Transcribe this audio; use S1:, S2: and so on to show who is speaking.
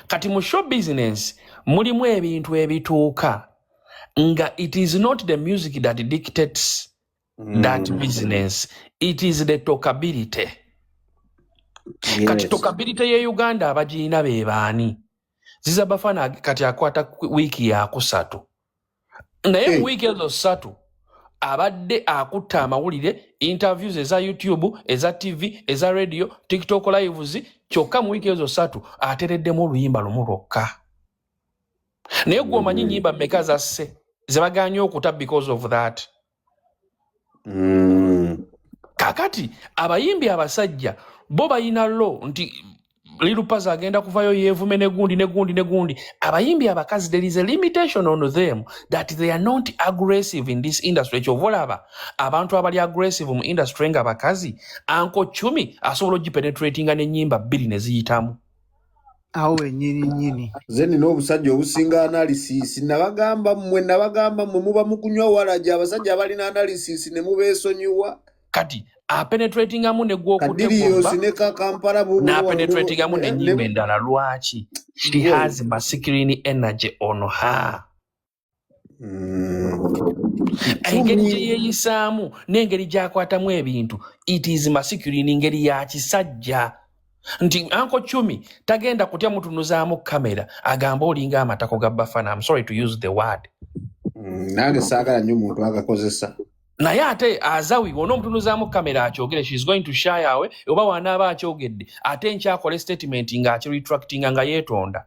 S1: kati mu show business mulimu ebintu ebituuka nga it is not the music that dictates that business, it is the talkability. Kati talkability ye Uganda abagirina be baani? Ziza Bafana kati akwata wiki ya kusatu. Naye mu wiki ezo ssatu abadde akutta amawulire, interviews eza YouTube, eza TV, eza radio, TikTok lives, kyokka mu wiki ezo ssatu atereddemu oluyimba lumu lwokka. Naye gwe omanyi nnyimba mmeka zasse ze baganye okuta because of that. Kakati abayimbi abasajja bo bayina lo nti Lilupaza agenda kuvayo yevume negundi. Abayimbi abakazi, there is a limitation on them that they are not aggressive in this industry. Chovolaba abantu abali aggressive mu industry nga abakazi Anko Chumi asobola ogipenetratinga n'ennyimba bbiri ne ziyitamu.
S2: Awe nyini.
S3: Zeni n'obusajja obusinga analysis nabagamba mmwe muba mukunywa walaja abasajja abalina analysis ne mubeesonyiwa.
S1: Kati penetrating amu ne gwo
S3: kutegomba
S1: na penetrating amu ne nyimba endala lwaki she has masculine energy on her. Engeri gye yeeyisaamu n'engeri gy'akwatamu ebintu it is masculine, ngeri ya kisajja. Nti Anko Chumi tagenda kutya mutunuzaamu kamera agamba olinga amatako ga Bafana. I'm sorry to use the word.
S3: Nange saagala nnyo muntu agakozesa.
S1: Naye ate azawi onomutunuzaamu kamera akyogere, she's going to shy away oba wanaaba akyogedde ate nkyakole statement nga akiretractinga nga yeetonda.